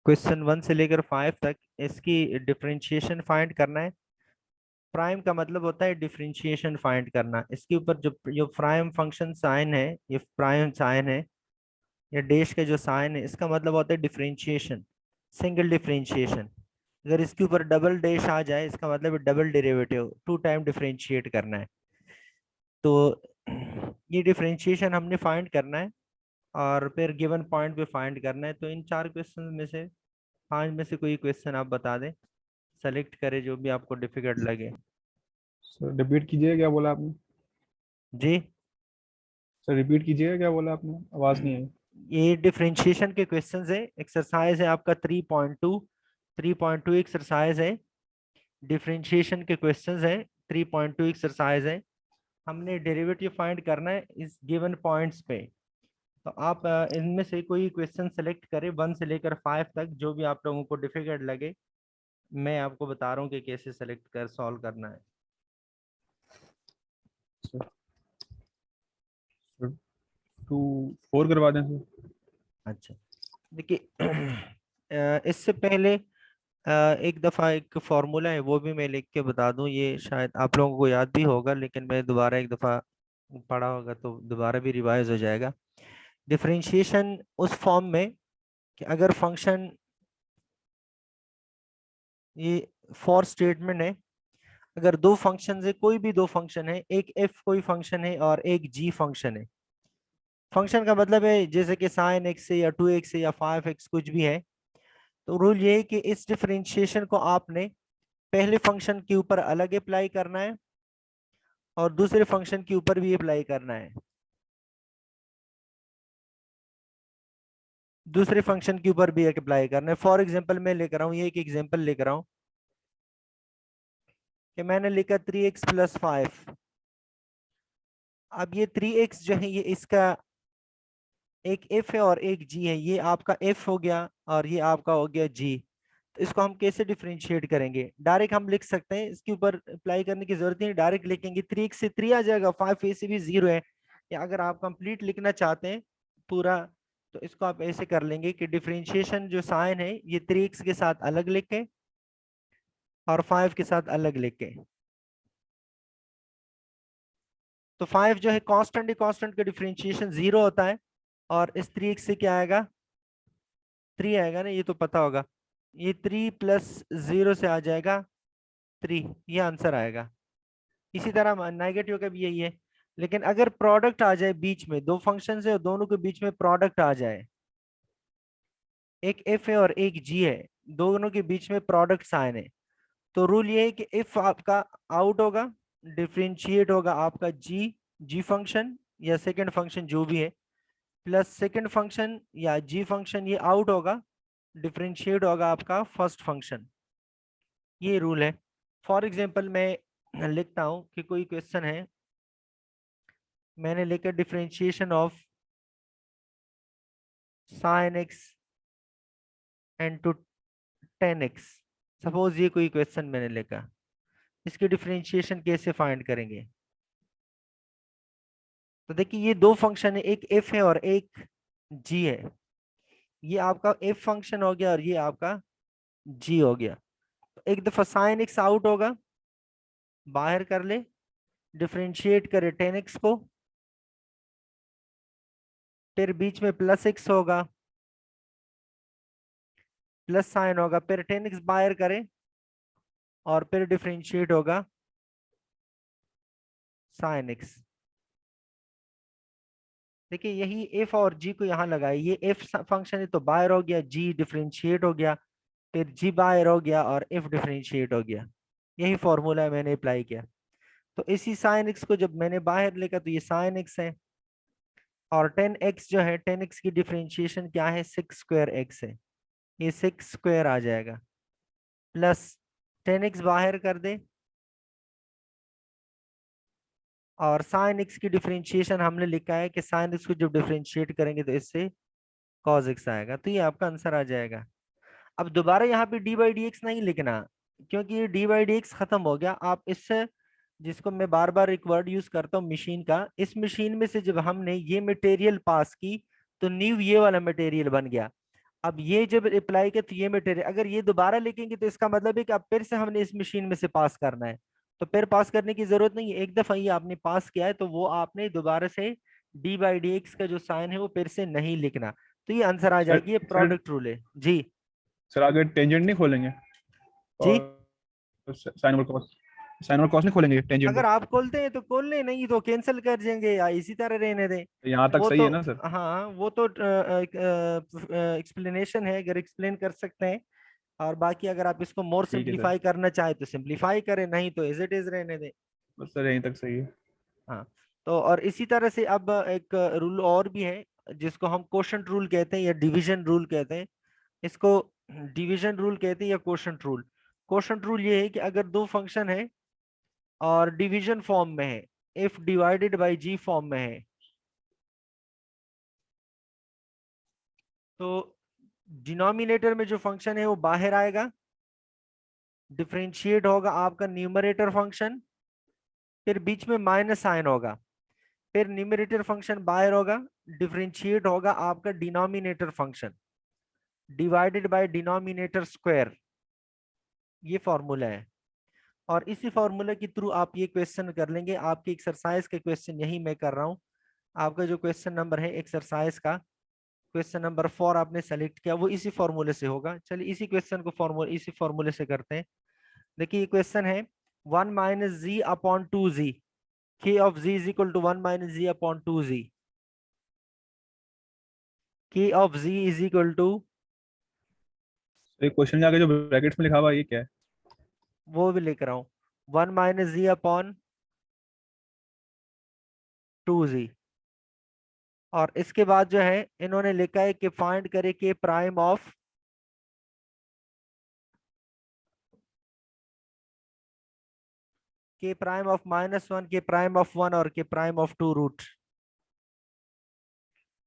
Question 1 से लेकर 5 तक इसकी डिफरेंशिएशन फाइंड करना है। प्राइम का मतलब होता है डिफरेंशिएशन फाइंड करना। इसके ऊपर जो जो प्राइम फंक्शन साइन है, ये प्राइम साइन है, या डैश के जो साइन है, इसका मतलब होता है डिफरेंशिएशन, सिंगल डिफरेंशिएशन। अगर इसके ऊपर डबल डैश आ जाए, इसका मतलब डबल डेरिवेटिव, 2 टाइम डिफरेंशिएट करना है। तो ये डिफरेंशिएशन हमने फाइंड करना है और फिर गिवन पॉइंट पे फाइंड करना है। तो इन 4 क्वेश्चन में से 5 में से कोई क्वेश्चन आप बता दें, सेलेक्ट करें जो भी आपको डिफिकल्ट लगे। सर रिपीट कीजिएगा, क्या बोला आपने? जी, सर रिपीट कीजिएगा, क्या बोला आपने? आवाज़ नहीं आई। ये डिफरेंशिएशन के क्वेश्चंस है। एक्सरसाइज है आपका 3.2, 3.2 एक्सरसाइज है। डिफरेंशिएशन के क्वेश्चंस है, 3.2 एक्सरसाइज है। हमने डेरिवेटिव फाइंड करना है इस गिवन पॉइंट्स पे। तो आप इनमें से कोई क्वेश्चन सेलेक्ट करें 1 से लेकर 5 तक, जो भी आप लोगों को डिफिकल्ट लगे। मैं आपको बता रहा हूँ कि कैसे सेलेक्ट कर सॉल्व करना है। सर सर 2 4 करवा दें सर। अच्छा, देखिए इससे पहले एक दफ़ा एक फॉर्मूला है, वो भी मैं लिख के बता दूं। ये शायद आप लोगों को याद भी होगा, लेकिन मैं दोबारा एक दफ़ा पढ़ा होगा तो दोबारा भी रिवाइज हो जाएगा। डिफरेंशिएशन उस फॉर्म में कि अगर फंक्शन, ये फॉर स्टेटमेंट है, अगर दो फंक्शन है, कोई भी दो फंक्शन है, एक एफ कोई फंक्शन है और एक जी फंक्शन है। फंक्शन का मतलब है जैसे कि साइन एक्स है या 2x है या 5x, कुछ भी है। तो रूल ये है कि इस डिफरेंशिएशन को आपने पहले फंक्शन के ऊपर अलग अप्लाई करना है और दूसरे फंक्शन के ऊपर भी अप्लाई करना है। दूसरे फंक्शन के ऊपर भी अप्लाई करना है। फॉर एग्जांपल मैं लेकर रहा हूँ, ये एक एग्जांपल लेकर रहा हूँ कि मैंने लिखा 3x + 5। अब ये 3x जो है, ये इसका एक f है और एक g है। ये आपका f हो गया और ये आपका हो गया g। तो इसको हम कैसे डिफरेंशिएट करेंगे? डायरेक्ट हम लिख सकते हैं, इसके ऊपर अप्लाई करने की जरूरत नहीं। डायरेक्ट लिखेंगे 3x से 3 आ जाएगा, 5 से भी 0 है। या अगर आप कंप्लीट लिखना चाहते हैं पूरा, तो इसको आप ऐसे कर लेंगे कि डिफरेंशिएशन जो साइन है, ये 3x के साथ अलग लिखें और 5 के साथ अलग लिखें। तो 5 जो है कांस्टेंट है, कांस्टेंट का डिफरेंशिएशन 0 होता है। और इस 3x से क्या आएगा? 3 आएगा ना, ये तो पता होगा। ये 3 + 0 से आ जाएगा 3, ये आंसर आएगा। इसी तरह नेगेटिव का भी यही है। लेकिन अगर प्रोडक्ट आ जाए बीच में, दो फंक्शन है और दोनों के बीच में प्रोडक्ट आ जाए, एक एफ है और एक जी है, दोनों के बीच में प्रोडक्ट साइन है, तो रूल ये है कि इफ आपका आउट होगा, डिफरेंशिएट होगा आपका जी, जी फंक्शन या सेकंड फंक्शन जो भी है, प्लस सेकंड फंक्शन या जी फंक्शन, ये आउट होगा, डिफरेंशिएट होगा आपका फर्स्ट फंक्शन। ये रूल है। फॉर एग्जांपल मैं लिखता हूं कि कोई क्वेश्चन है, मैंने लिखा differentiation of sin x into 10x। Suppose ये कोई क्वेश्चन मैंने लिखा, इसकी डिफरेंशिएशन कैसे फाइंड करेंगे? तो देखिए ये दो फंक्शन है, एक f है और एक g है। ये आपका f फंक्शन हो गया और ये आपका g हो गया। तो एक दफा sin x आउट होगा, बाहर कर ले, डिफरेंशिएट करे 10x को, फिर बीच में प्लस x होगा, प्लस साइन होगा, फिर 10x बाहर करे और फिर डिफरेंशिएट होगा sin x। देखिए यही एफ और जी को यहाँ लगाए, ये एफ फंक्शन है तो बाहर हो गया, जी डिफरेंशिएट हो गया, फिर जी बाहर हो गया और एफ डिफरेंशिएट हो गया। यही फॉर्मूला मैंने अप्लाई किया। तो इसी साइन एक्स को जब मैंने बाहर लेकर, तो ये साइन एक्स है, और 10x जो है, 10x की डिफरेंशिएशन क्या है? 6 स्क्वायर x है, ये 6 स्क्वायर आ जाएगा, प्लस 10x बाहर कर दे और साइन एक्स की डिफरेंशिएशन हमने लिखा है कि साइन एक्स को जब डिफरेंशिएट करेंगे तो इससे कॉस एक्स आएगा। तो ये आपका आंसर आ जाएगा। अब दोबारा यहाँ पे डी बाई डी एक्स नहीं लिखना, क्योंकि ये डी बाई डी एक्स खत्म हो गया। आप इससे, जिसको मैं बार बार एक वर्ड यूज करता हूँ मशीन का, इस मशीन में से जब हमने ये मटेरियल पास की, तो न्यू ये वाला मटेरियल बन गया। अब ये जब अप्लाई किया तो ये मटेरियल, अगर ये दोबारा लिखेंगे तो इसका मतलब है कि अब फिर से हमने इस मशीन में से पास करना है। तो फिर पास करने की जरूरत नहीं है, एक दफा ये आपने पास किया है तो वो आपने दोबारा से डी बाई डी एक्स का जो साइन है वो फिर से नहीं लिखना। तो ये आंसर आ सर जाएगी, ये सर प्रोडक्ट रूल है जी। सर आगे टेंजेंट नहीं खोलेंगे जी, और साइन और कॉस, साइन और कॉस नहीं खोलेंगे टेंजेंट अगर को? आप खोलते हैं तो खोल लें, नहीं तो कैंसिल कर देंगे या इसी तरह रहने दें। यहाँ तक वो सही तो, है ना सर? हाँ वो तो एक्सप्लेनेशन है, अगर एक्सप्लेन कर सकते हैं। और बाकी अगर आप इसको मोर ठीक है सर, सिंप्लीफाई करना चाहे तो सिंप्लीफाई करें, नहीं तो एज इट इज रहने दें। बस सर यहीं तक सही है। हाँ, तो और इसी तरह से अब एक रूल और भी है जिसको हम कोशंट रूल कहते हैं या डिवीजन रूल कहते हैं। इसको डिवीजन रूल कहते हैं या कोशंट रूल। कोशंट रूल ये है कि अगर दो फंक्शन है और डिवीजन फॉर्म में है, if divided by G form में है, तो डिनोमिनेटर में जो फंक्शन है वो बाहर आएगा, डिफरेंशिएट होगा आपका न्यूमरेटर फंक्शन, फिर बीच में माइनस साइन होगा, फिर न्यूमरेटर फंक्शन बाहर होगा, डिफरेंशिएट होगा आपका denominator function, divided by denominator square. ये फॉर्मूला है। और इसी फॉर्मूला के थ्रू आप ये क्वेश्चन कर लेंगे। आपकी एक्सरसाइज के क्वेश्चन यही मैं कर रहा हूँ। आपका जो क्वेश्चन नंबर है एक्सरसाइज का, क्वेश्चन नंबर 4 आपने सेलेक्ट किया, वो इसी फॉर्मूले से होगा। चलिए इसी क्वेश्चन को फॉर्मूला इसी फॉर्मूले से करते हैं। देखिए ये क्वेश्चन है 1 - z/2z, k of z is equal to 1 - z/2z, k of z is equal to, तो एक क्वेश्चन के आगे जो ब्रैकेट्स में लिखा हुआ है ये क्या है? वो भी लिख रहा हूँ, 1 - z/2z। और इसके बाद जो है इन्होंने लिखा है कि फाइंड करे के प्राइम ऑफ, के प्राइम ऑफ -1, के प्राइम ऑफ 1 और के प्राइम ऑफ 2 रूट,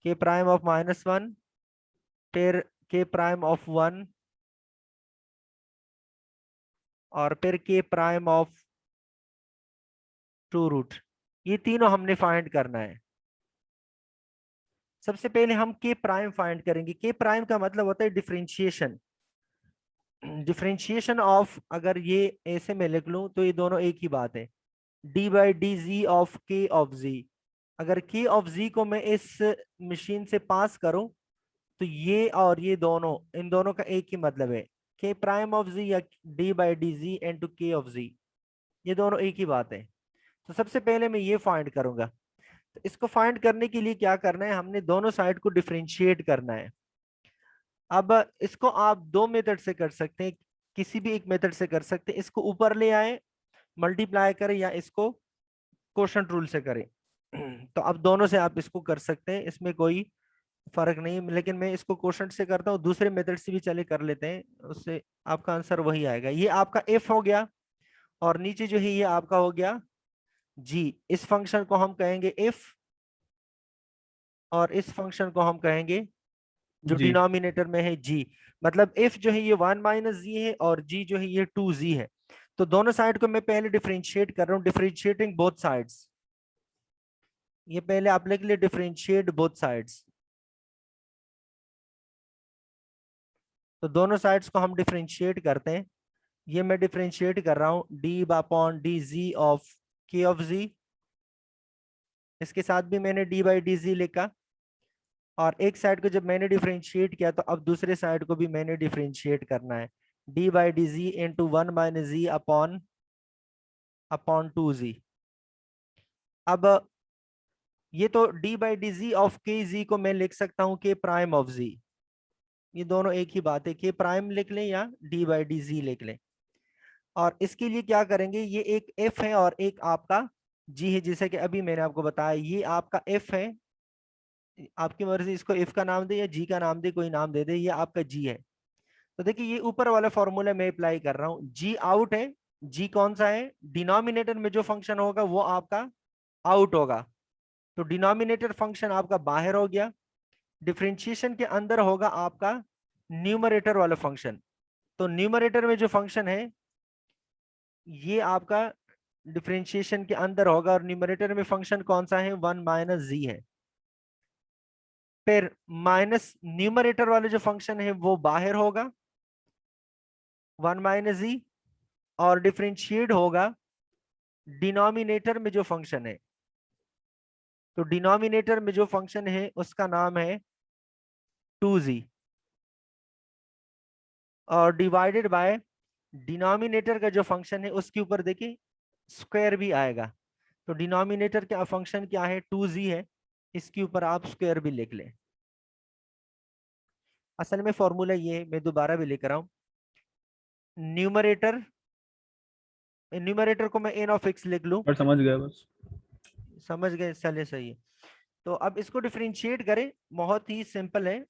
के प्राइम ऑफ -1, फिर के प्राइम ऑफ 1 और फिर के प्राइम ऑफ 2 रूट। ये तीनों हमने फाइंड करना है। सबसे पहले हम के प्राइम फाइंड करेंगे। के प्राइम का मतलब होता है डिफरेंशिएशन। डिफरेंशिएशन ऑफ, अगर ये ऐसे में लिख लूं तो ये दोनों एक ही बात है, D by D G of के ऑफ जी। अगर के ऑफ जी को मैं इस मशीन से पास करूं तो ये और ये दोनों, इन दोनों का एक ही मतलब है, के प्राइम ऑफ जी या D by D G into के ऑफ जी, ये दोनों एक ही बात है। तो सबसे पहले मैं ये फाइंड करूंगा। तो इसको फाइंड करने के लिए क्या करना है, हमने दोनों साइड को डिफरेंशिएट करना है। अब इसको आप दो मेथड से कर सकते हैं, किसी भी एक मेथड से कर सकते हैं। इसको ऊपर ले आए, मल्टीप्लाई करें, या इसको कोशंट रूल से करें। तो अब दोनों से आप इसको कर सकते हैं, इसमें कोई फर्क नहीं है। लेकिन मैं इसको कोशंट से करता हूँ, दूसरे मेथड से भी चले कर लेते हैं, उससे आपका आंसर वही आएगा। ये आपका एफ हो गया और नीचे जो है ये आपका हो गया जी। इस फंक्शन को हम कहेंगे एफ और इस फंक्शन को हम कहेंगे जो जी। डिनोमिनेटर में है जी। मतलब एफ जो है ये 1 - z है और जी जो है ये 2z है। तो दोनों साइड को मैं पहले डिफरेंशिएट कर रहा हूँ, डिफरेंशिएटिंग बोथ साइड्स। ये पहले आप लिख ले, डिफरेंशिएट बोथ साइड्स। तो दोनों साइड्स को हम डिफरेंशिएट करते हैं। ये मैं डिफरेंशिएट कर रहा हूँ D upon D G of के ऑफ जी। इसके साथ भी मैंने डी बाई डी जी लिखा। और एक साइड को जब मैंने डिफरेंशिएट किया तो अब दूसरे साइड को भी मैंने डिफरेंशिएट करना है, D by D G into 1 - z upon upon 2z। अब ये तो D by D G of के जी को मैं लिख सकता हूं के प्राइम ऑफ जी। ये दोनों एक ही बात है, के प्राइम लिख लें या डी बाई डी जी लिख लें। और इसके लिए क्या करेंगे, ये एक एफ है और एक आपका जी है, जैसे कि अभी मैंने आपको बताया ये आपका एफ है। आपकी मर्जी, इसको एफ का नाम दे या जी का नाम दे, कोई नाम दे दे। ये आपका जी है। तो देखिए ये ऊपर वाला फॉर्मूला मैं अप्लाई कर रहा हूँ, जी आउट है। जी कौन सा है, डिनोमिनेटर में जो फंक्शन होगा वो आपका आउट होगा। तो डिनोमिनेटर फंक्शन आपका बाहर हो गया, डिफरेंशिएशन के अंदर होगा आपका न्यूमरेटर वाला फंक्शन। तो न्यूमरेटर में जो फंक्शन है ये आपका डिफरेंशिएशन के अंदर होगा, और न्यूमरेटर में फंक्शन कौन सा है, 1 - z है। फिर माइनस न्यूमरेटर वाले जो फंक्शन है वो बाहर होगा 1 माइनस जी, और डिफरेंशिएट होगा डिनोमिनेटर में जो फंक्शन है। तो डिनोमिनेटर में जो फंक्शन है उसका नाम है 2z, और डिवाइडेड बाय डिनोमिनेटर का जो फंक्शन है उसके ऊपर देखिए स्क्वायर भी आएगा। तो डिनोमिनेटर का फंक्शन क्या है 2z है, इसके ऊपर आप स्क्वायर भी लिख लें। असल में फॉर्मूला ये मैं दोबारा भी लिख रहा हूं, न्यूमरेटर, न्यूमरेटर को मैं n ऑफ x लिख लूं, पर समझ गया बस। समझ गए, चलिए सही है। तो अब इसको डिफरेंशिएट करें, बहुत ही सिंपल है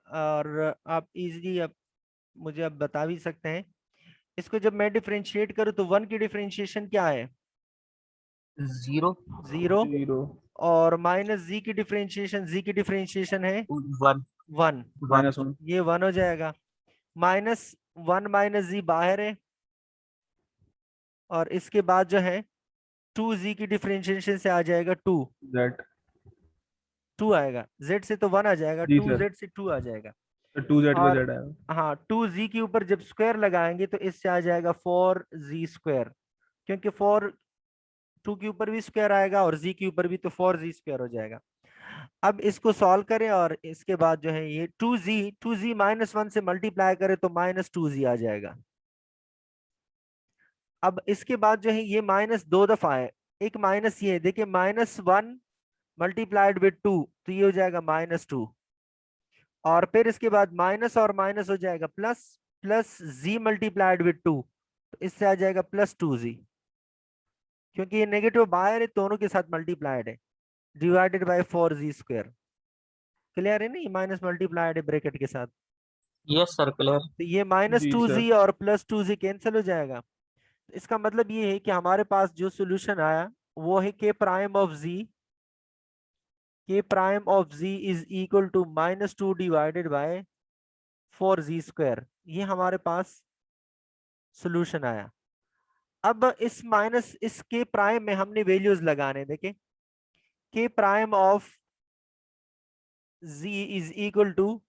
और आप इजीली अब मुझे अब बता भी सकते हैं। इसको जब मैं डिफरेंशिएट करूं तो 1 की डिफरेंशिएशन क्या है 0 0, 0 और माइनस जी की डिफरेंशिएशन, जी की डिफरेंशिएशन है 1 1, -1 ये 1 हो जाएगा। माइनस 1 माइनस जी बाहर है, और इसके बाद जो है 2z की डिफरेंशिएशन से आ जाएगा 2, Z 2 आएगा, z से तो 1 आ जाएगा, जी सर, 2z से 2 आ जाएगा। 2Z पे और Z आएगा। हाँ 2z के ऊपर जब स्क्वायर लगाएंगे तो इससे आ जाएगा 4z स्क्वायर, क्योंकि 4 2 के ऊपर भी स्क्वायर आएगा और z के ऊपर भी, तो 4z स्क्वायर हो जाएगा। अब इसको सॉल्व करें और इसके बाद जो है ये 2z -1 से मल्टीप्लाई करें तो -2z आ जाएगा। अब इसके बाद जो है ये माइनस 2 दफा है, एक माइनस ये देखिए -1 मल्टीप्लाइड विद 2, तो ये हो जाएगा -2, और फिर इसके बाद माइनस और माइनस हो जाएगा plus, plus z multiplied with 2, तो इससे आ जाएगा +2z, क्योंकि ये नेगेटिव बाहर है, दोनों के साथ मल्टीप्लाइड है, divided by 4z square. Clear है ना, ये माइनस मल्टीप्लाइड है ब्रैकेट के साथ। Yes sir clear. तो ये माइनस जी टू सर। जी और +2z कैंसिल हो जाएगा। इसका मतलब ये है कि हमारे पास जो सोल्यूशन आया वो है k prime of z, k prime of z is equal to -2 divided by 4z square, ये हमारे पास सोल्यूशन आया। अब इस k प्राइम में हमने वैल्यूज लगाने, देखें k prime of z is equal to,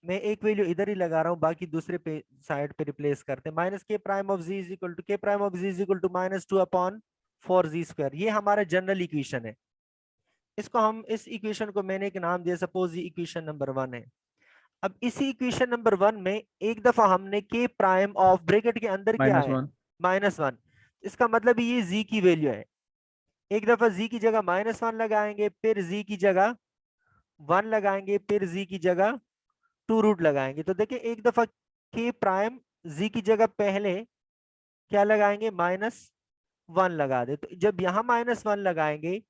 मैं एक वैल्यू इधर ही लगा रहा हूं, बाकी दूसरे पे साइड पे रिप्लेस करते हैं। -k prime of z is equal to ये हमारा जनरल इक्वेशन है। इसको हम, इस इक्वेशन को मैंने एक नाम दिया, सपोज ये इक्वेशन नंबर 1 है। अब इसी इक्वेशन नंबर 1 में एक दफा हमने k प्राइम ऑफ, ब्रैकेट के अंदर क्या है -1 -1, इसका मतलब ये z की वैल्यू है। एक दफा z की जगह -1 लगाएंगे, फिर z की जगह 1 लगाएंगे, फिर z की जगह 2 रूट लगाएंगे। तो देखिए एक दफा k प्राइम z की जगह पहले क्या लगाएंगे -1 लगा दे, तो जब यहाँ -1 लगाएंगे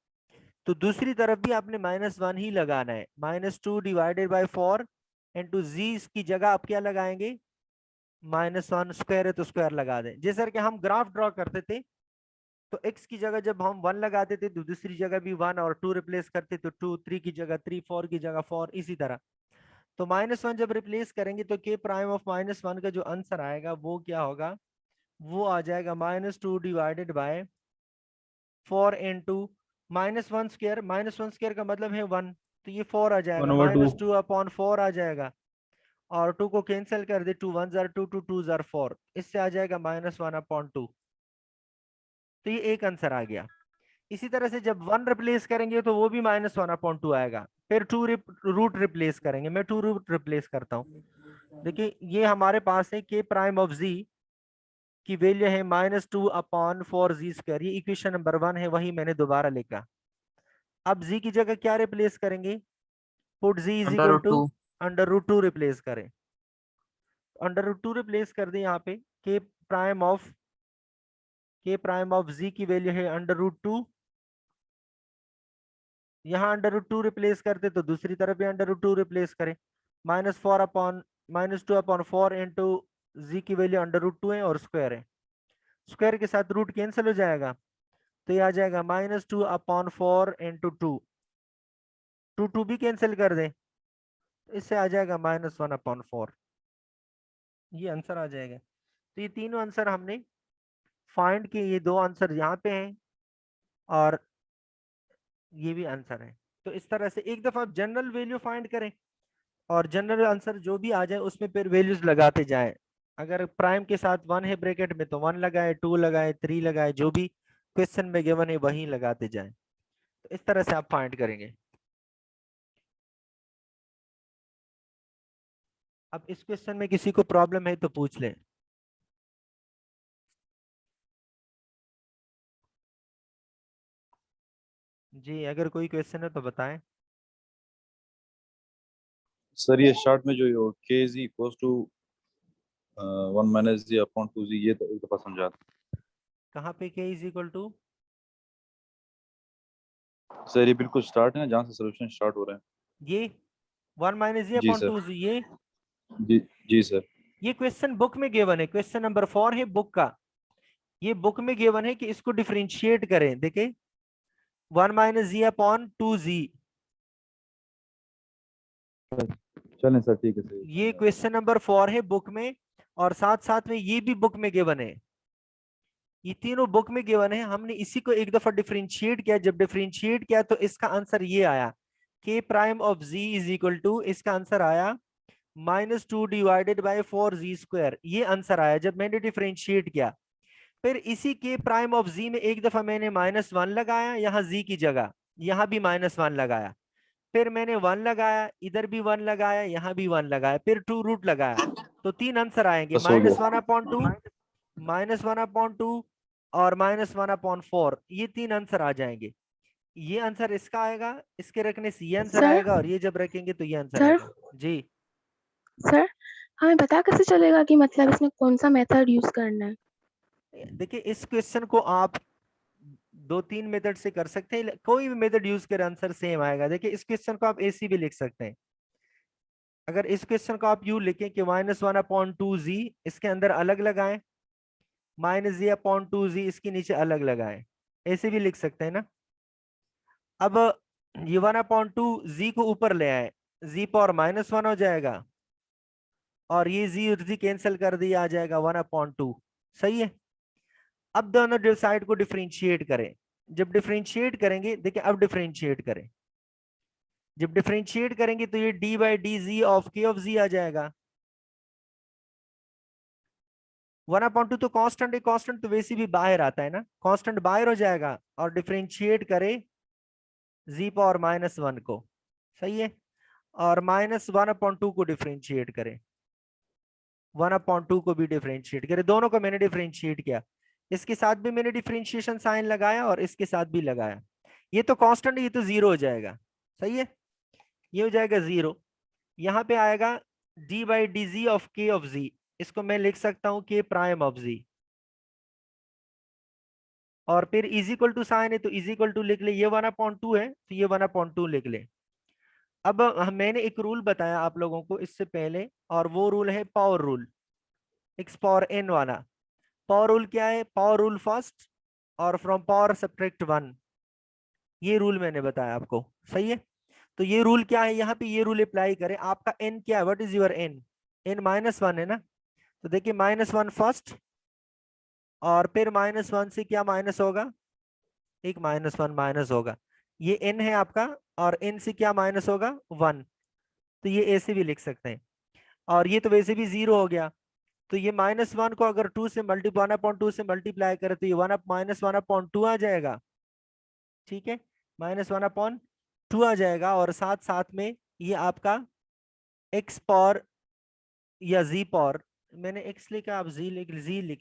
तो दूसरी तरफ भी आपने -1 ही लगाना है। -2 डिवाइडेड बाय 4 इंटू जी की जगह आप क्या लगाएंगे -1, स्क्वायर है तो स्क्वायर लगा दें। जैसे कि हम ग्राफ ड्रॉ करते थे तो x की जगह जब हम 1 लगाते थे तो दूसरी जगह भी 1 और 2 रिप्लेस करते तो 2, 3 की जगह 3, 4 की जगह 4, इसी तरह। तो -1 जब रिप्लेस करेंगे तो k प्राइम ऑफ -1 का जो आंसर आएगा वो क्या होगा, वो आ जाएगा -2 divided bye 4 into -1 square, -1 square का मतलब है 1, तो ये 4 आ जाएगा, 1/2 -2/4 आ जाएगा, और 2 को कैंसिल कर दे, 2 1 2, 2 2 4, इससे आ जाएगा -1/2। तो ये एक आंसर आ गया। इसी तरह से जब 1 रिप्लेस करेंगे तो वो भी -1/2 आएगा, फिर 2 रूट रिप्लेस करेंगे, मैं 2 रूट रिप्लेस करता हूँ। देखिए ये हमारे पास है k प्राइम ऑफ z की वैल्यू है -2/4z स्क्वायर, ये इक्वेशन नंबर 1 है, वही मैंने दोबारा लिखा। अब z की जगह क्या रिप्लेस करेंगे, put z is equal to √2 √2 replace करें, √2 रिप्लेस कर दें यहाँ पे। k प्राइम ऑफ z की वैल्यू है √2, यहाँ √2 रिप्लेस करते तो दूसरी तरफ भी √2 रिप्लेस करें, -2/4 इंटू जी की वैल्यू √2 है और स्क्वायर है, स्क्वायर के साथ रूट कैंसिल हो जाएगा, तो ये आ जाएगा -2/4 इंटू 2, 2 भी कैंसिल कर दें, तो इससे आ जाएगा -1/4, ये आंसर आ जाएगा। तो ये तीनों आंसर हमने फाइंड किए, ये 2 आंसर यहाँ पे हैं और ये भी आंसर है। तो इस तरह से एक दफा आप जनरल वैल्यू फाइंड करें और जनरल आंसर जो भी आ जाए उसमें फिर वैल्यूज लगाते जाएं। अगर प्राइम के साथ 1 है ब्रैकेट में तो 1 लगाए, 2 लगाए, 3 लगाए, जो भी क्वेश्चन में गिवन है वही लगाते जाएं। तो इस तरह से आप फाइंड करेंगे। अब इस क्वेश्चन में किसी को प्रॉब्लम है तो पूछ लें। जी अगर कोई क्वेश्चन है तो बताएं। सर ये शॉर्ट में जो K is equal to 1 minus G upon 2 G, ये तो एक दफा समझा था कहाँ पे k is equal to? Sir. ये बिल्कुल स्टार्ट है ना, जहाँ से सोल्यूशन स्टार्ट हो रहे हैं। ये 1 माइनस जी जी अपॉन सर। 2 ये जी जी सर। ये क्वेश्चन बुक में गिवन है, क्वेश्चन नंबर 4 है बुक का। ये बुक में गिवन है कि इसको डिफरेंशिएट करें। देखिए 1 माइनस जी अपॉन 2 जी, चलें सर, ठीक है सर। ये क्वेश्चन नंबर 4 है बुक में, और साथ साथ में ये भी बुक में गिवन है। ये तीनों बुक में गिवन है। हमने इसी को एक दफा डिफरेंशिएट किया। जब डिफरेंशिएट किया तो इसका आंसर ये आया, k prime of z is equal to, इसका आंसर आया -2 डिवाइडेड बाय 4z²। ये आंसर आया जब मैंने डिफरेंशिएट किया। फिर इसी k प्राइम ऑफ z में एक दफा मैंने -1 लगाया यहाँ z की जगह, यहाँ भी -1 लगाया। फिर मैंने 1 लगाया, इधर भी 1 लगाया, यहाँ भी 1 लगाया, फिर 2 रूट लगाया। तो 3 आंसर आएंगे, बस हो गया। -1/2, -1/2 और -1/4। ये 3 आंसर आ जाएंगे। ये आंसर इसका आएगा, इसके रखने से ये आंसर सर आएगा, और ये जब रखेंगे तो ये आंसर सर आएगा। जी सर हमें पता कैसे चलेगा कि मतलब इसमें कौन सा मेथड यूज करना है? देखिए इस क्वेश्चन को आप 2-3 मेथड से कर सकते हैं, कोई भी मेथड यूज कर आंसर सेम आएगा। देखिए इस क्वेश्चन को आप ऐसी भी लिख सकते हैं। अगर इस क्वेश्चन को आप यू लिखें कि -1/2z, इसके अंदर अलग लगाएं, -z/2z इसके नीचे अलग लगाएं, ऐसे भी लिख सकते हैं ना। अब ये 1/2 को ऊपर ले आए, z पावर -1 हो जाएगा, और ये z और z कैंसिल कर दिया, आ जाएगा 1/2। सही है। अब दोनों साइड को डिफरेंशिएट करें। जब डिफरेंशिएट करेंगे, देखिए अब डिफरेंशिएट करें, जब डिफरेंशिएट करेंगे तो ये d/dz of k of z आ जाएगा। 1/2 तो कांस्टेंट है, कांस्टेंट तो वैसे भी बाहर आता है ना, कांस्टेंट बाहर हो जाएगा। और डिफरेंशिएट करें z पावर -1 को। सही है। और -1/2 को डिफरेंशिएट करें, 1/2 को भी डिफरेंशिएट करें। दोनों को मैंने डिफरेंशिएट किया, इसके साथ भी मैंने डिफरेंशिएशन साइन लगाया और इसके साथ भी लगाया। ये तो कांस्टेंट है, ये तो 0 हो जाएगा। सही है, ये हो जाएगा 0। यहाँ पे आएगा d/dz of k of z, इसको मैं लिख सकता हूँ k प्राइम ऑफ z। और फिर इज इक्वल टू साइन है तो इज इक्वल टू लिख ले, ये 1/2 है तो ये 1/2 लिख ले। अब मैंने एक रूल बताया आप लोगों को इससे पहले, और वो रूल है power rule, x power n वाला। पावर रूल क्या है? पावर रूल फर्स्ट और फ्रॉम पावर सब्ट्रैक्ट 1, ये रूल मैंने बताया आपको। सही है। तो ये रूल क्या है, यहाँ पे ये रूल अप्लाई करें। आपका n क्या है? What is your n? n -1 है ना। तो देखिए -1 फर्स्ट, और फिर -1 से क्या माइनस होगा? एक -1 माइनस होगा। ये n है आपका, और n से क्या माइनस होगा? 1। तो ये ऐसे भी लिख सकते हैं। और ये तो वैसे भी 0 हो गया, तो ये -1 को अगर 2 से मल्टीप्लाई 1/2 से मल्टीप्लाई करें तो ये -1/2 आ जाएगा। ठीक है, -1/2 आ जाएगा। और साथ साथ में ये आपका x पावर या z पावर, मैंने x लिखा, आप z लिख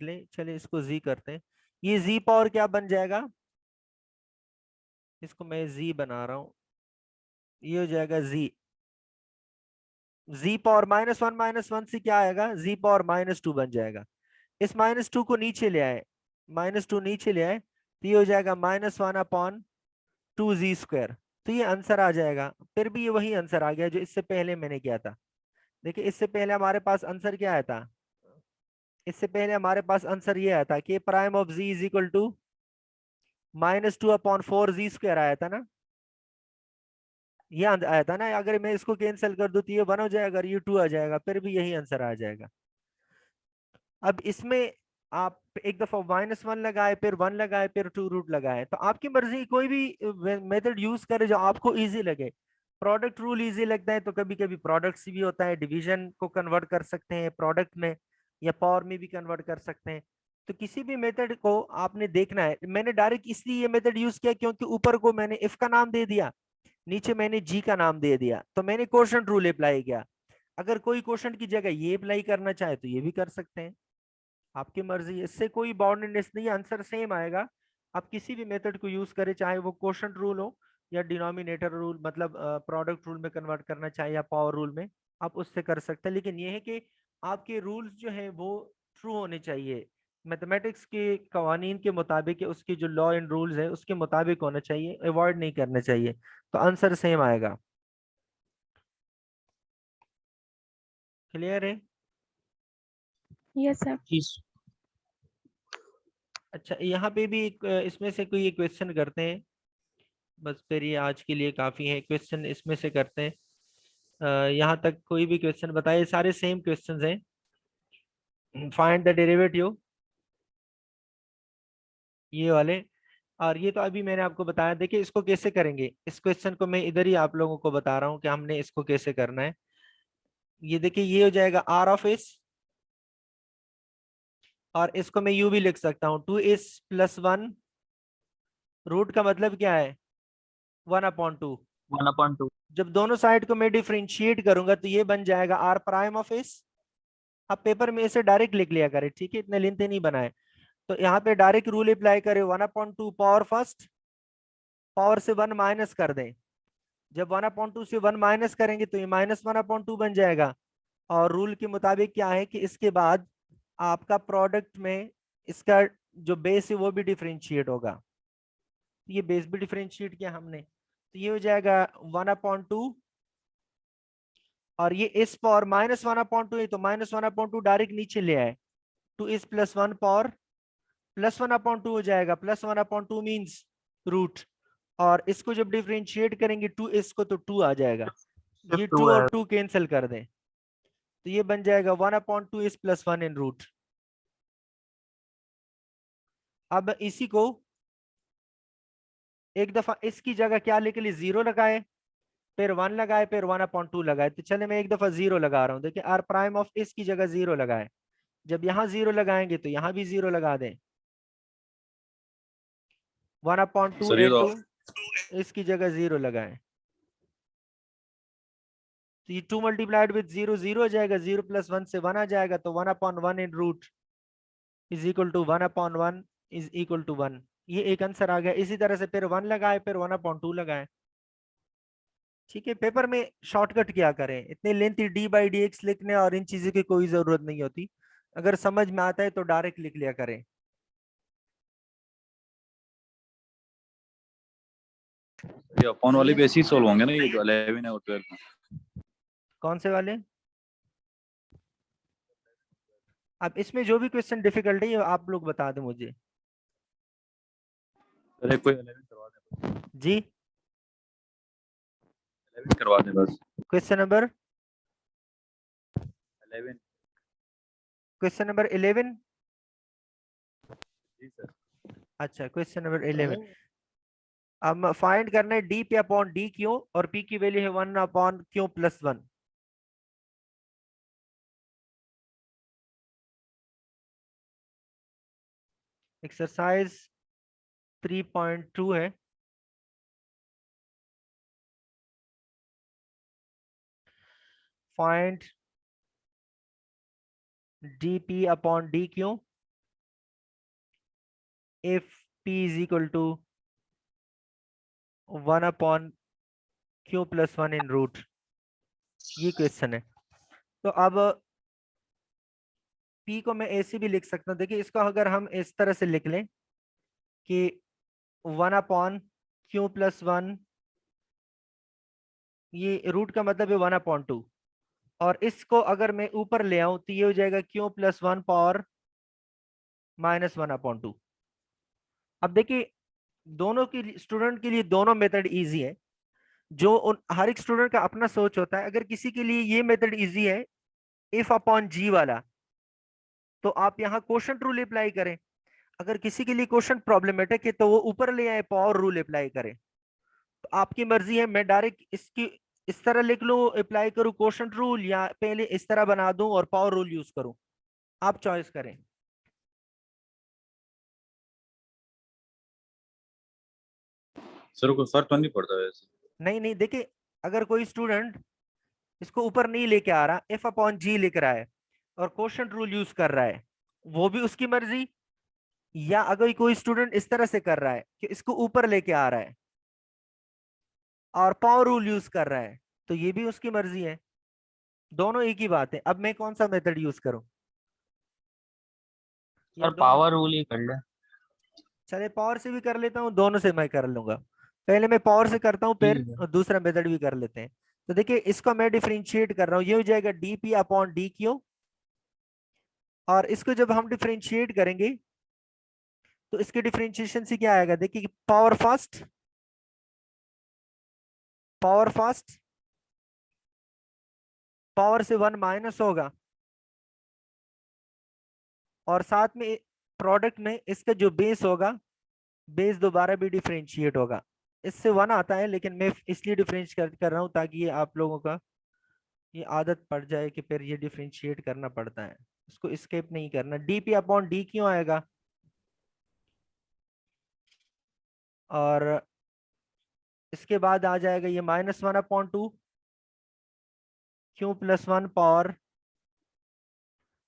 लें। चलिए इसको z करते हैं। ये z पावर क्या बन जाएगा? इसको मैं z बना रहा हूं, ये हो जाएगा z पावर -1 से क्या आएगा? z पावर -2 बन जाएगा। इस -2 को नीचे ले आए, -2 नीचे ले आए तो ये हो जाएगा -1/2z²। तो ये आंसर आ जाएगा। फिर भी ये वही आंसर आ गया जो इससे पहले मैंने किया था। देखिए इससे पहले हमारे पास आंसर क्या आया था? इससे पहले हमारे पास आंसर ये आया था कि prime of z is equal to -2/4z² आया था ना। ये आया था ना। अगर मैं इसको कैंसिल कर दूं तो ये 1 हो जाएगा, ये 2 आ जाएगा, फिर भी यही आंसर आ जाएगा। अब इसमें आप एक दफा -1 लगाए, फिर 1 लगाए, फिर 2 रूट लगाए, तो आपकी मर्जी, कोई भी मेथड यूज करे जो आपको इजी लगे। प्रोडक्ट रूल इजी लगता है तो कभी कभी प्रोडक्ट्स भी होता है, डिवीजन को कन्वर्ट कर सकते हैं प्रोडक्ट में, या पावर में भी कन्वर्ट कर सकते हैं। तो किसी भी मेथड को आपने देखना है। मैंने डायरेक्ट इसलिए ये मेथड यूज किया क्योंकि ऊपर को मैंने इफ का नाम दे दिया, नीचे मैंने जी का नाम दे दिया, तो मैंने क्वोशंट रूल अप्लाई किया। अगर कोई क्वोशंट की जगह ये अप्लाई करना चाहे तो ये भी कर सकते हैं, आपकी मर्जी। इससे कोई बाउंडेडनेस नहीं, आंसर सेम आएगा। आप किसी भी मेथड को यूज करें, चाहे वो क्वोशंट रूल हो या डिनोमिनेटर रूल, मतलब प्रोडक्ट रूल में कन्वर्ट करना चाहे या पावर रूल में, आप उससे कर सकते हैं। लेकिन ये है कि आपके रूल्स जो है वो ट्रू होने चाहिए, मैथमेटिक्स के कवानीन के मुताबिक, उसके जो लॉ एंड रूल्स है उसके मुताबिक होना चाहिए, अवॉइड नहीं करना चाहिए, तो आंसर सेम आएगा। क्लियर है? Yes sir. जी अच्छा, यहाँ पे भी इसमें से कोई क्वेश्चन करते हैं, बस फिर ये आज के लिए काफी है। क्वेश्चन इसमें से करते हैं, यहाँ तक कोई भी क्वेश्चन बताइए, सारे सेम क्वेश्चंस हैं। फाइंड द डेरिवेटिव, ये वाले। और ये तो अभी मैंने आपको बताया। देखिए इसको कैसे करेंगे, इस क्वेश्चन को मैं इधर ही आप लोगों को बता रहा हूँ कि हमने इसको कैसे करना है। ये देखिए, ये हो जाएगा आर ऑफ एस, और इसको मैं यू भी लिख सकता हूँ, 2s+1, रूट का मतलब क्या है, 1/2। 1/2। जब दोनों साइड को मैं डिफरेंशिएट करूंगा तो ये बन जाएगा आर प्राइम ऑफ एस। आप पेपर में इसे डायरेक्ट लिख लिया करें, ठीक है, इतने लेंथ नहीं बनाए। तो यहाँ पे डायरेक्ट रूल अप्लाई करें, 1/2 पावर फर्स्ट, पावर से 1 माइनस कर दें। जब 1/2 से 1 माइनस करेंगे तो ये -1/2 बन जाएगा। और रूल के मुताबिक क्या है कि इसके बाद आपका प्रोडक्ट में इसका जो बेस है वो भी डिफरेंशिएट होगा। ये बेस भी डिफरेंशिएट किया हमने, तो ये हो जाएगा 1/2, और ये इस पावर -1/2 है तो -1/2 डायरेक्ट नीचे ले आए, 2s+1 पावर +1/2 हो जाएगा। +1/2 मीन्स रूट, और इसको जब डिफरेंशिएट करेंगे 2s को तो 2 आ जाएगा। ये 2 और 2 कैंसिल कर दें तो ये बन जाएगा 1/2s+1 इन रूट। अब इसी को एक दफा इसकी जगह क्या लिख ली, 0 लगाए, फिर 1 लगाए, फिर 1/2 लगाए। तो चले मैं एक दफा 0 लगा रहा हूं। देखिए आर प्राइम ऑफ इसकी जगह 0 लगाए, जब यहाँ 0 लगाएंगे तो यहाँ भी 0 लगा दें। 1/2 सर ये तो इंटू इसकी जगह 0 लगाएं, तो ये 2 मल्टीप्लाइड विद 0 0 हो जाएगा, 0 + 1 से 1 आ जाएगा, तो 1/1 in root is equal to 1/1 is equal to 1। ये एक आंसर आ गया। इसी तरह से फिर 1 लगाए, फिर 1/2 लगाए। ठीक है, पेपर में शॉर्टकट क्या करें, इतने लेंथी d/dx लिखने और इन चीजों की कोई जरूरत नहीं होती। अगर समझ में आता है तो डायरेक्ट लिख लिया करें। ये अपॉन वाले भी ऐसे ही सोल्व होंगे ना, ये जो 11 है और 12 है। कौन से वाले? अब इसमें जो भी क्वेश्चन डिफिकल्ट है ये आप लोग बता दें मुझे। सर एक कोई 11 करवा दे, जी, 11 करवा दे बस। Question number 11। Question number 11। जी सर। अच्छा, क्वेश्चन नंबर 11। अब फाइंड करना है डी पे अपॉन डी क्यू, और पी की वैल्यू है 1/q+1। एक्सरसाइज 3.2 है। Find dp upon dq if p is equal to 1/q+1 in root। ये क्वेश्चन है। तो अब p को मैं ऐसे भी लिख सकता हूँ। देखिए इसको अगर हम इस तरह से लिख लें कि 1/q+1, ये रूट का मतलब है 1/2, और इसको अगर मैं ऊपर ले आऊं तो ये हो जाएगा q+1 पावर -1/2। अब देखिए दोनों की स्टूडेंट के लिए दोनों मेथड इजी है। जो हर एक स्टूडेंट का अपना सोच होता है। अगर किसी के लिए ये मेथड इजी है, इफ अपॉन जी वाला, तो आप यहाँ क्वोशंट रूल अप्लाई करें। अगर किसी के लिए क्वेश्चन प्रॉब्लमेटिक है तो वो ऊपर ले आए, पावर रूल अप्लाई करें। तो आपकी मर्जी है, मैं डायरेक्ट इसकी इस तरह लिख लूं, अप्लाई करूं क्वोशंट रूल, या पहले इस तरह बना दूं और पावर रूल यूज करूं। आप चॉइस करें। सर कोई फर्क तो नहीं पड़ता वैसे? नहीं नहीं, देखिए, अगर कोई स्टूडेंट इसको ऊपर नहीं लेके आ रहा, एफ अपॉन जी लिख रहा है और क्वोशंट रूल यूज कर रहा है, वो भी उसकी मर्जी। या अगर कोई स्टूडेंट इस तरह से कर रहा है कि इसको ऊपर लेके आ रहा है और पावर रूल यूज कर रहा है, तो ये भी उसकी मर्जी है। दोनों एक ही बात है। अब मैं कौन सा मेथड यूज करूं? या सर दोनों? पावर रूल ही कर ले। चले पावर से भी कर लेता हूँ, दोनों से मैं कर लूंगा। पहले मैं पावर से करता हूँ, फिर ठीक है। दूसरा मेथड भी कर लेते हैं। तो देखिए, इसको मैं डिफरेंशिएट कर रहा हूँ, ये हो जाएगा dp अपॉन dq। और इसको जब हम डिफरेंशिएट करेंगे तो इसके डिफरेंशिएशन से क्या आएगा? देखिए, power first, power first, power से 1 माइनस होगा, और साथ में प्रोडक्ट में इसका जो बेस होगा, बेस दोबारा भी डिफरेंशिएट होगा। इससे 1 आता है, लेकिन मैं इसलिए डिफरेंशिएट कर रहा हूँ ताकि ये आप लोगों का ये आदत पड़ जाए कि फिर ये डिफरेंशिएट करना पड़ता है, इसको स्किप नहीं करना। dp अपॉन डी क्यों आएगा? और इसके बाद आ जाएगा ये -1 upon 2 Q plus 1 power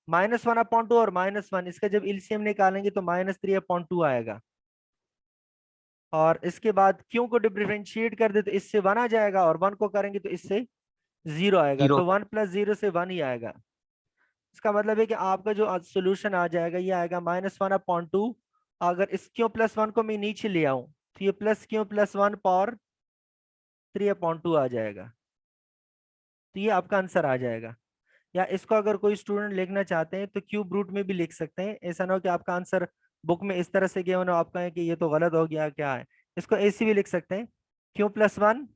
-1 upon 2 और -1, इसका जब एलसीएम निकालेंगे तो -3 अपॉन 2 आएगा। और इसके बाद क्यू को डिफरेंशिएट कर दे तो इससे 1 आ जाएगा, और 1 को करेंगे तो इससे 0 आएगा। 0। तो 1 + 0 से 1 ही आएगा। इसका मतलब है कि आपका जो सोल्यूशन आ जाएगा ये आएगा -1 अपॉन 2। अगर इस क्यू प्लस 1 को मैं नीचे ले आऊं तो ये plus Q plus 1 power 3 upon 2 आ जाएगा। तो ये आपका आंसर आ जाएगा। या इसको अगर कोई स्टूडेंट लिखना चाहते हैं तो क्यूब रूट में भी लिख सकते हैं। ऐसा ना हो कि आपका आंसर बुक में इस तरह से गया हो, आपका है कि ये तो गलत हो गया, क्या है। इसको ऐसे भी लिख सकते हैं, क्यू प्लस 1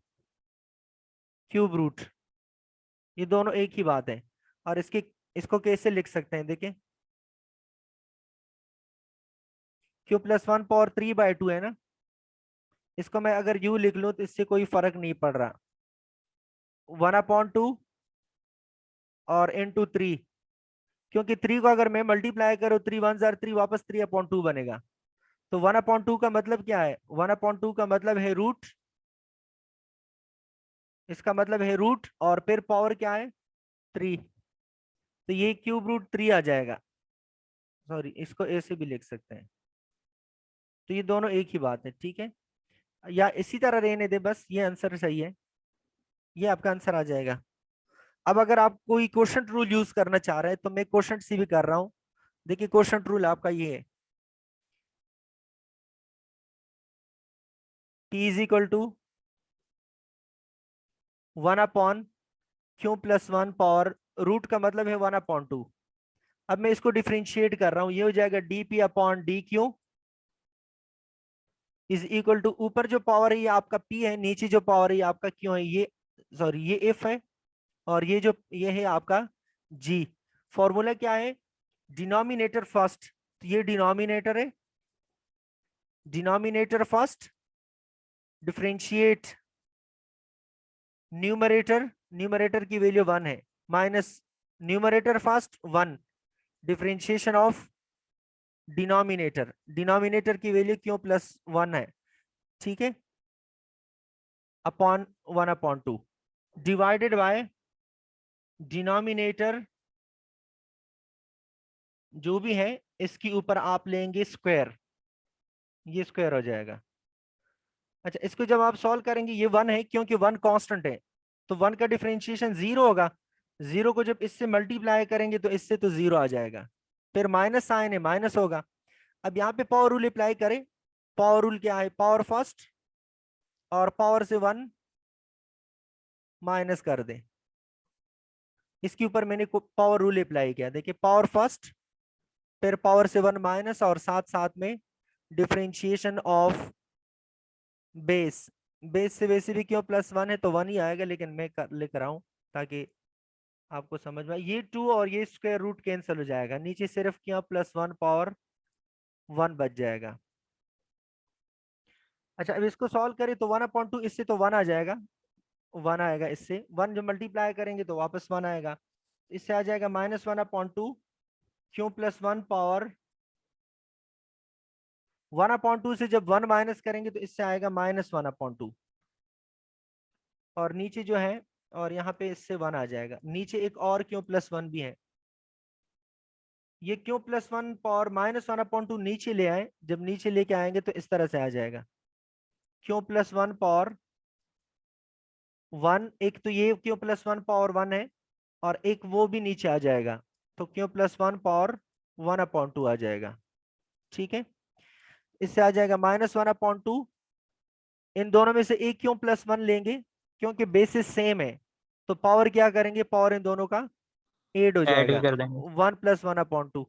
क्यूब रूट, ये दोनों एक ही बात है। और इसको कैसे लिख सकते हैं? देखिए, क्यू प्लस 1 पावर 3/2 है ना, इसको मैं अगर यू लिख लूं तो इससे कोई फर्क नहीं पड़ रहा। 1 अपॉन 2 और इनटू 3, क्योंकि 3 को अगर मैं मल्टीप्लाई करूं, 3 1 जार 3, वापस 3 अपॉन 2 बनेगा। तो 1 अपॉन 2 का मतलब क्या है? 1 अपॉन 2 का मतलब है रूट, इसका मतलब है रूट, और फिर पावर क्या है? 3। तो ये क्यूब रूट 3 आ जाएगा। सॉरी, इसको ऐसे भी लिख सकते हैं। तो ये दोनों एक ही बात है, ठीक है। या इसी तरह रहने दे, बस ये आंसर सही है, ये आपका आंसर आ जाएगा। अब अगर आप कोई क्वोशंट रूल यूज करना चाह रहे हैं तो मैं क्वोशंट सी भी कर रहा हूं। देखिए, क्वोशंट रूल आपका ये है, P is equal to 1 upon Q plus 1 power root का मतलब है 1 अपॉन 2। अब मैं इसको डिफरेंशिएट कर रहा हूं, ये हो जाएगा dp upon D Q is equal to, ऊपर जो पावर है ये आपका p है, नीचे जो पावर है ये आपका q है, ये सॉरी ये f है, और ये है आपका g। फॉर्मूला क्या है? डिनोमिनेटर फर्स्ट, तो ये डिनोमिनेटर है, denominator first, differentiate numerator, numerator की वैल्यू 1 है, minus numerator first 1, differentiation of denominator, denominator की वैल्यू क्यों प्लस 1 है, ठीक है, upon 1 upon 2 divided by denominator जो भी है इसके ऊपर आप लेंगे स्क्वायर, ये स्क्वायर हो जाएगा। अच्छा, इसको जब आप सॉल्व करेंगे, ये 1 है क्योंकि 1 कांस्टेंट है, तो 1 का डिफरेंशिएशन 0 होगा। 0 को जब इससे मल्टीप्लाई करेंगे तो इससे तो 0 आ जाएगा, फिर माइनस साइन है, माइनस होगा। अब यहाँ पे पावर रूल अप्लाई करें। पावर रूल क्या है? पावर फर्स्ट और पावर से 1 माइनस कर दें, इसके ऊपर मैंने पावर रूल अप्लाई किया। देखिए, पावर फर्स्ट, फिर पावर से 1 माइनस, और साथ साथ में डिफरेंशिएशन ऑफ बेस। बेस से वैसे भी क्यों प्लस 1 है तो 1 ही आएगा, लेकिन मैं लिख रहा हूं ताकि आपको समझ में ये 2 और ये स्क्वायर रूट कैंसिल हो जाएगा, नीचे सिर्फ क्या +1 पावर 1 बच जाएगा। अच्छा अब इसको सॉल्व करें तो 1/2 इससे तो 1 आ जाएगा, 1 आएगा इससे, 1 जो मल्टीप्लाई करेंगे तो वापस 1 आएगा, इससे आ जाएगा -1/2 क्यों +1 पावर 1/2 से जब 1 माइनस करेंगे तो इससे आएगा -1/2 और नीचे जो है और यहाँ पे इससे 1 आ जाएगा, नीचे एक और क्यों +1 भी है, ये क्यों +1 पावर -1/2 नीचे ले आए, जब नीचे लेके आएंगे तो इस तरह से आ जाएगा क्यों +1 पावर 1, एक तो ये क्यों +1 पावर 1 है और एक वो भी नीचे आ जाएगा, तो क्यों +1 पावर 1/2 आ जाएगा। ठीक है, इससे आ जाएगा -1/2, इन दोनों में से एक क्यों +1 लेंगे क्योंकि बेसिस सेम है, तो पावर क्या करेंगे, पावर इन दोनों का ऐड हो ऐड जाएगा, ही कर देंगे। 1 + 1/2,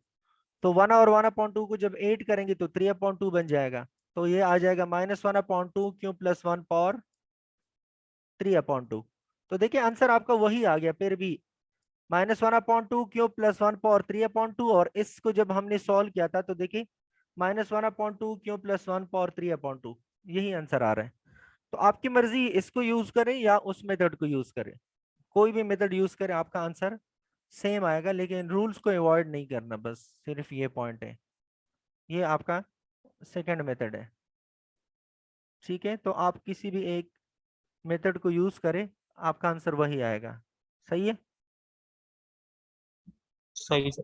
तो 1 और 1/2 को जब ऐड करेंगे तो 3/2 बन जाएगा, तो ये आ जाएगा -1/2 क्यों +1 पावर 3/2। तो देखिए आंसर आपका वही आ गया, फिर भी -1/2 क्यों +1 पावर 3/2, और इसको जब हमने सॉल्व किया था तो देखिए -1/2 क्यों +1 पावर 3/2, यही आंसर आ रहा है। तो आपकी मर्जी, इसको यूज करें या उस मेथड को यूज करें, कोई भी मेथड यूज करें आपका आंसर सेम आएगा, लेकिन रूल्स को अवॉइड नहीं करना, बस सिर्फ ये पॉइंट है। ये आपका सेकंड मेथड है। ठीक है, तो आप किसी भी एक मेथड को यूज करें, आपका आंसर वही आएगा। सही है। सही सर।